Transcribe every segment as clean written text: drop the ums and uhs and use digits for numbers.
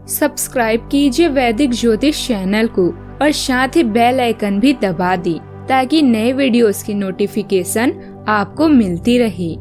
Subscribe कीजिए वैदिक ज्योतिष चैनल को और साथ ही बेल आइकन भी दबा दी ताकि नए वीडियोस की नोटिफिकेशन आपको मिलती रहे।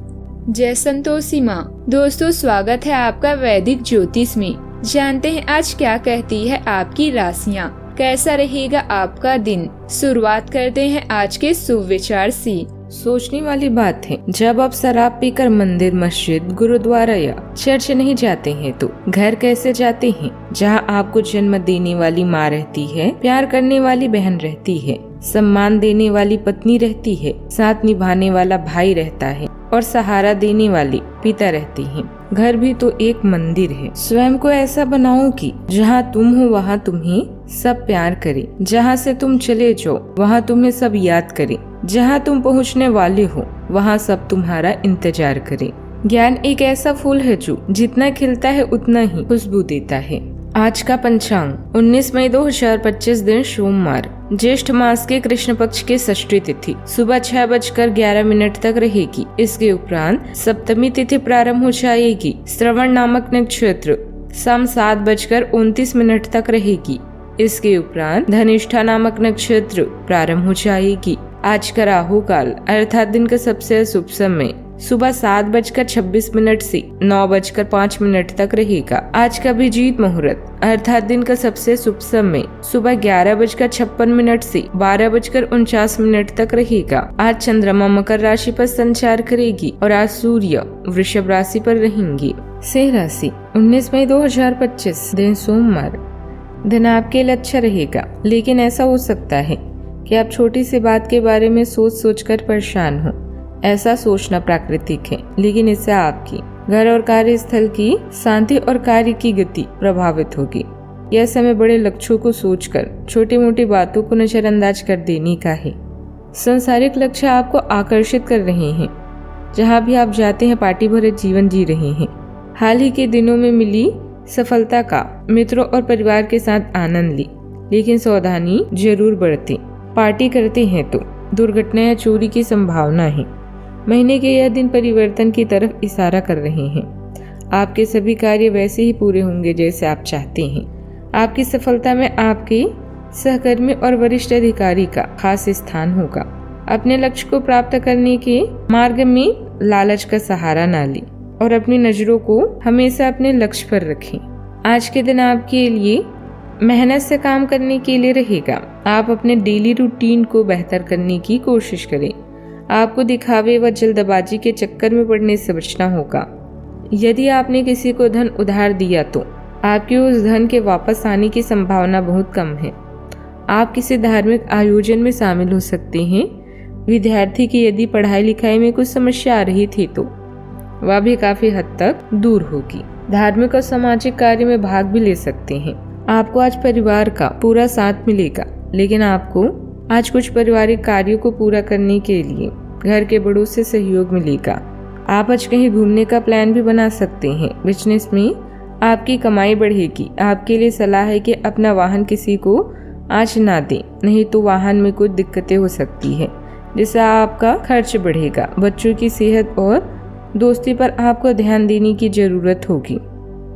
जय संतोषी माँ। दोस्तों, स्वागत है आपका वैदिक ज्योतिष में। जानते हैं आज क्या कहती है आपकी राशियाँ, कैसा रहेगा आपका दिन। शुरुआत करते हैं आज के शुभ विचार से। सोचने वाली बात है, जब आप शराब पीकर मंदिर, मस्जिद, गुरुद्वारा या चर्च नहीं जाते हैं तो घर कैसे जाते हैं, जहां आपको जन्म देने वाली माँ रहती है, प्यार करने वाली बहन रहती है, सम्मान देने वाली पत्नी रहती है, साथ निभाने वाला भाई रहता है और सहारा देने वाली पिता रहते हैं। घर भी तो एक मंदिर है। स्वयं को ऐसा बनाओ कि जहाँ तुम हो वहाँ तुम्हें सब प्यार करे, जहाँ से तुम चले जाओ वहाँ तुम्हें सब याद करे, जहाँ तुम पहुँचने वाले हो वहाँ सब तुम्हारा इंतजार करे। ज्ञान एक ऐसा फूल है जो जितना खिलता है उतना ही खुशबू देता है। आज का पंचांग 19 मई 2025 दिन सोमवार, ज्येष्ठ मास के कृष्ण पक्ष के षष्ठी तिथि सुबह 6:11 तक रहेगी। इसके उपरांत सप्तमी तिथि प्रारंभ हो जाएगी। श्रवण नामक नक्षत्र शाम 7:29 तक रहेगी। इसके उपरांत धनिष्ठा नामक नक्षत्र प्रारंभ हो जाएगी। आज का राहु काल अर्थात दिन का सबसे शुभ समय सुबह 7:26 से 9:05 तक रहेगा। आज का अभिजीत मुहूर्त अर्थात दिन का सबसे शुभ समय सुबह 11:56 से 12:49 तक रहेगा। आज चंद्रमा मकर राशि पर संचार करेगी और आज सूर्य वृषभ राशि पर रहेंगे। सिंह राशि 19 मई 2025 दिन सोमवार, दिन आपके लिए अच्छा रहेगा, लेकिन ऐसा हो सकता है कि आप छोटी सी बात के बारे में सोच कर परेशान हो। ऐसा सोचना प्राकृतिक है, लेकिन इससे आपकी घर और कार्यस्थल की शांति और कार्य की गति प्रभावित होगी। यह समय बड़े लक्ष्यों को सोचकर छोटी मोटी बातों को नजरअंदाज कर देने का है। सांसारिक लक्ष्य आपको आकर्षित कर रहे हैं। जहाँ भी आप जाते हैं पार्टी भरे जीवन जी रहे हैं। हाल ही के दिनों में मिली सफलता का मित्रों और परिवार के साथ आनंद ली, लेकिन सावधानी जरूर बरतें। पार्टी करते हैं तो दुर्घटना या चोरी की संभावना है। महीने के यह दिन परिवर्तन की तरफ इशारा कर रहे हैं। आपके सभी कार्य वैसे ही पूरे होंगे जैसे आप चाहते हैं। आपकी सफलता में आपके सहकर्मी और वरिष्ठ अधिकारी का खास स्थान होगा। अपने लक्ष्य को प्राप्त करने के मार्ग में लालच का सहारा ना लें और अपनी नजरों को हमेशा अपने लक्ष्य पर रखें। आज के दिन आपके लिए मेहनत से काम करने के लिए रहेगा। आप अपने डेली रूटीन को बेहतर करने की कोशिश करें। आपको दिखावे व जल्दबाजी के चक्कर में पड़ने से बचना होगा। यदि आपने किसी को धन उधार दिया तो आपके उस धन के वापस आने की संभावना बहुत कम है। आप किसी धार्मिक आयोजन में शामिल हो सकते हैं। विद्यार्थी की यदि पढ़ाई लिखाई में कुछ समस्या आ रही थी तो वह भी काफी हद तक दूर होगी। धार्मिक और सामाजिक कार्य में भाग भी ले सकते हैं। आपको आज परिवार का पूरा साथ मिलेगा, लेकिन आपको आज कुछ पारिवारिक कार्यों को पूरा करने के लिए घर के बड़ों से सहयोग मिलेगा। आप आज कहीं घूमने का प्लान भी बना सकते हैं। बिजनेस में आपकी कमाई बढ़ेगी। आपके लिए सलाह है कि अपना वाहन किसी को आज ना दें, नहीं तो वाहन में कुछ दिक्कतें हो सकती है, जिससे आपका खर्च बढ़ेगा। बच्चों की सेहत और दोस्ती पर आपको ध्यान देने की जरूरत होगी।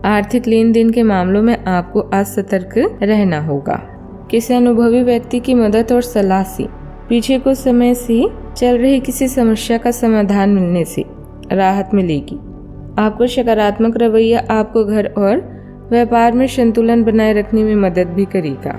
आर्थिक लेन देन के मामलों में आपको आज सतर्क रहना होगा। किसी अनुभवी व्यक्ति की मदद और सलाह से पीछे कुछ समय से चल रही किसी समस्या का समाधान मिलने से राहत मिलेगी। आपको सकारात्मक रवैया आपको घर और व्यापार में संतुलन बनाए रखने में मदद भी करेगा।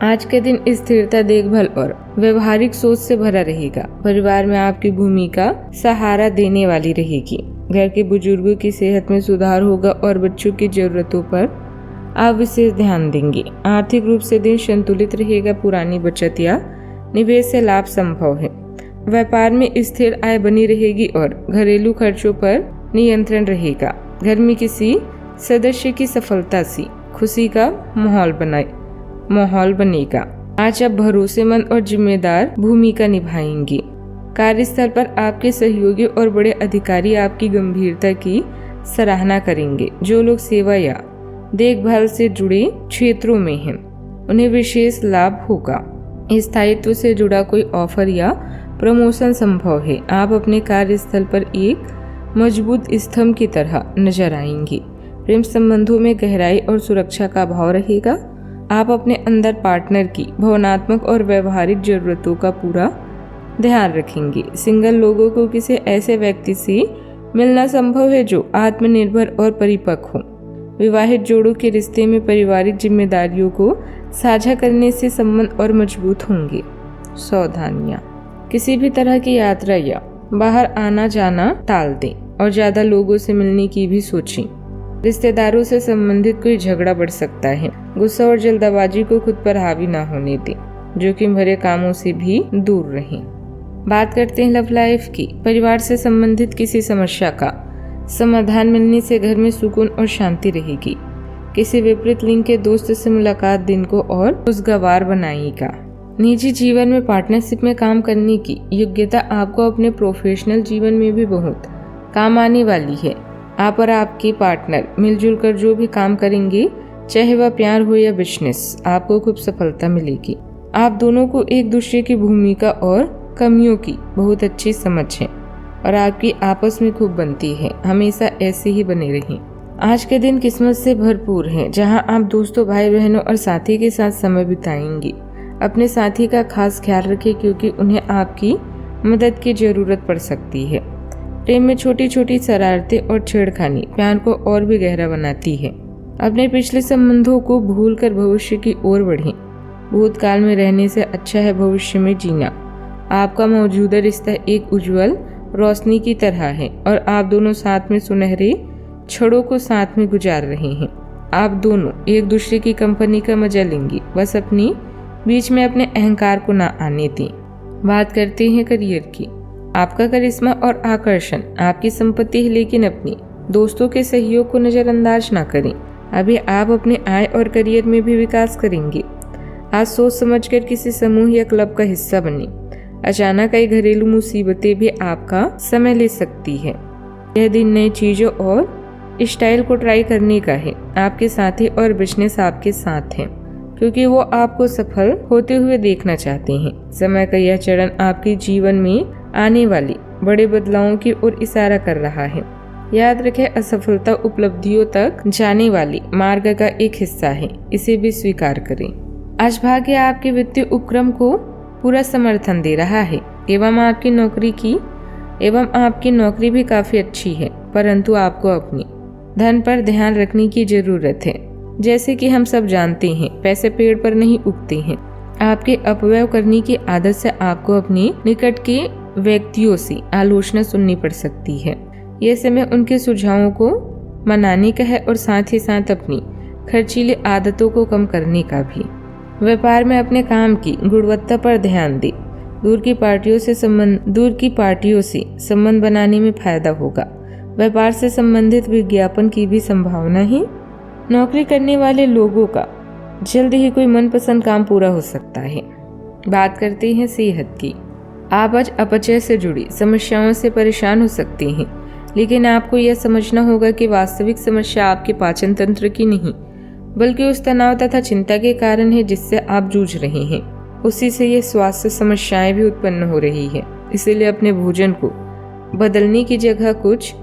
आज के दिन स्थिरता, देखभाल और व्यवहारिक सोच से भरा रहेगा। परिवार में आपकी भूमिका सहारा देने वाली रहेगी। घर के बुजुर्गों की सेहत में सुधार होगा और बच्चों की जरूरतों पर आप विशेष ध्यान देंगे। आर्थिक रूप से दिन संतुलित रहेगा। पुरानी बचत या निवेश से लाभ संभव है। व्यापार में स्थिर आय बनी रहेगी और घरेलू खर्चों पर नियंत्रण रहेगा। घर में किसी सदस्य की सफलता से खुशी का माहौल बनेगा। आज आप भरोसेमंद और जिम्मेदार भूमिका निभाएंगे। कार्यस्थल पर आपके सहयोगी और बड़े अधिकारी आपकी गंभीरता की सराहना करेंगे। जो लोग सेवा या देखभाल से जुड़े क्षेत्रों में हैं, उन्हें विशेष लाभ होगा। स्थायित्व से जुड़ा कोई ऑफर या प्रमोशन संभव है। आप अपने कार्यस्थल पर एक मजबूत स्तंभ की तरह नजर आएंगे। प्रेम संबंधों में गहराई और सुरक्षा का भाव रहेगा। आप अपने अंदर पार्टनर की भावनात्मक और व्यवहारिक जरूरतों का पूरा ध्यान रखेंगे। सिंगल लोगों को किसी ऐसे व्यक्ति से मिलना संभव है जो आत्मनिर्भर और परिपक्व हो। विवाहित जोड़ों के रिश्ते में पारिवारिक जिम्मेदारियों को साझा करने से संबंध और मजबूत होंगे। सावधानियां, किसी भी तरह की यात्रा या बाहर आना जाना टाल दें और ज्यादा लोगों से मिलने की भी सोचें। रिश्तेदारों से संबंधित कोई झगड़ा बढ़ सकता है। गुस्सा और जल्दबाजी को खुद पर हावी ना होने दें। जोखिम भरे कामों से भी दूर रहें। बात करते हैं लव लाइफ की। परिवार से संबंधित किसी समस्या का समाधान मिलने से घर में सुकून और शांति रहेगी। किसी विपरीत लिंग के दोस्त से मुलाकात दिन को और खुशगवार बनाएगा। निजी जीवन में पार्टनरशिप में काम करने की योग्यता आपको अपने प्रोफेशनल जीवन में भी बहुत काम आने वाली है। आप और आपके पार्टनर मिलजुल कर जो भी काम करेंगे, चाहे वह प्यार हो या बिजनेस, आपको खूब सफलता मिलेगी। आप दोनों को एक दूसरे की भूमिका और कमियों की बहुत अच्छी समझ है और आपकी आपस में खूब बनती है। हमेशा ऐसे ही बने रहें। आज के दिन किस्मत से भरपूर है, जहां आप दोस्तों, भाई बहनों और साथी के साथ समय बिताएंगे। अपने साथी का खास ख्याल रखें क्योंकि उन्हें आपकी मदद की जरूरत पड़ सकती है। प्रेम में छोटी छोटी शरारतें और छेड़खानी प्यार को और भी गहरा बनाती है। अपने पिछले संबंधों को भूलकर भविष्य की ओर बढ़ें। भूतकाल में रहने से अच्छा है भविष्य में जीना। आपका मौजूदा रिश्ता एक उज्जवल रोशनी की तरह है और आप दोनों साथ में सुनहरे क्षणों को साथ में गुजार रहे हैं। आप दोनों एक दूसरे की कंपनी का मजा लेंगे। बस अपनी बीच में अपने अहंकार को ना आने दें। बात करते हैं करियर की। आपका करिश्मा और आकर्षण आपकी संपत्ति है, लेकिन अपने दोस्तों के सहयोग को नजरअंदाज ना करें। अभी आप अपने आय और करियर में भी विकास करेंगे। आज सोच समझकर किसी समूह या क्लब का हिस्सा बने। अचानक कई घरेलू मुसीबतें भी आपका समय ले सकती है। यह दिन नई चीजों और स्टाइल को ट्राई करने का है। आपके साथी और बिजनेस आपके साथ हैं क्योंकि वो आपको सफल होते हुए देखना चाहते हैं। समय का यह चरण आपके जीवन में आने वाली बड़े बदलावों की ओर इशारा कर रहा है। याद रखें, असफलता उपलब्धियों तक जाने वाली मार्ग का एक हिस्सा है। इसे भी स्वीकार करें। आज भाग्य आपके वित्तीय उपक्रम को पूरा समर्थन दे रहा है एवं आपकी नौकरी भी काफी अच्छी है, परंतु आपको अपनी धन पर ध्यान रखने की जरूरत है। जैसे कि हम सब जानते हैं, पैसे पेड़ पर नहीं उगते हैं। आपके अपव्यय करने की आदत से आपको अपने निकट के व्यक्तियों से आलोचना सुननी पड़ सकती है। यह समय उनके सुझावों को मनाने का है और साथ ही साथ अपनी खर्चीली आदतों को कम करने का भी। व्यापार में अपने काम की गुणवत्ता पर ध्यान दें। दूर की पार्टियों से संबंध बनाने में फायदा होगा। व्यापार से संबंधित विज्ञापन की भी संभावना है। नौकरी करने वाले लोगों का जल्द ही कोई मनपसंद काम पूरा हो सकता है। बात करते हैं सेहत की। आप आज अपचय से जुड़ी समस्याओं से परेशान हो सकते हैं, लेकिन आपको यह समझना होगा कि वास्तविक समस्या आपके पाचन तंत्र की नहीं, बल्कि उस तनाव तथा चिंता के कारण है जिससे आप जूझ रहे हैं। उसी से ये स्वास्थ्य समस्याएं भी उत्पन्न हो रही है। इसीलिए अपने भोजन को बदलने की जगह कुछ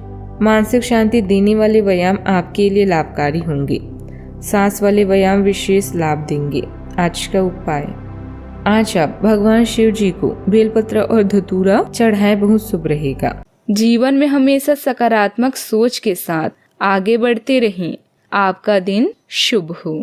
मानसिक शांति देने वाले व्यायाम आपके लिए लाभकारी होंगे। सांस वाले व्यायाम विशेष लाभ देंगे। आज का उपाय, आज आप भगवान शिव जी को बेलपत्र और धतूरा चढ़ाएं, बहुत शुभ रहेगा। जीवन में हमेशा सकारात्मक सोच के साथ आगे बढ़ते रहें। आपका दिन शुभ हो।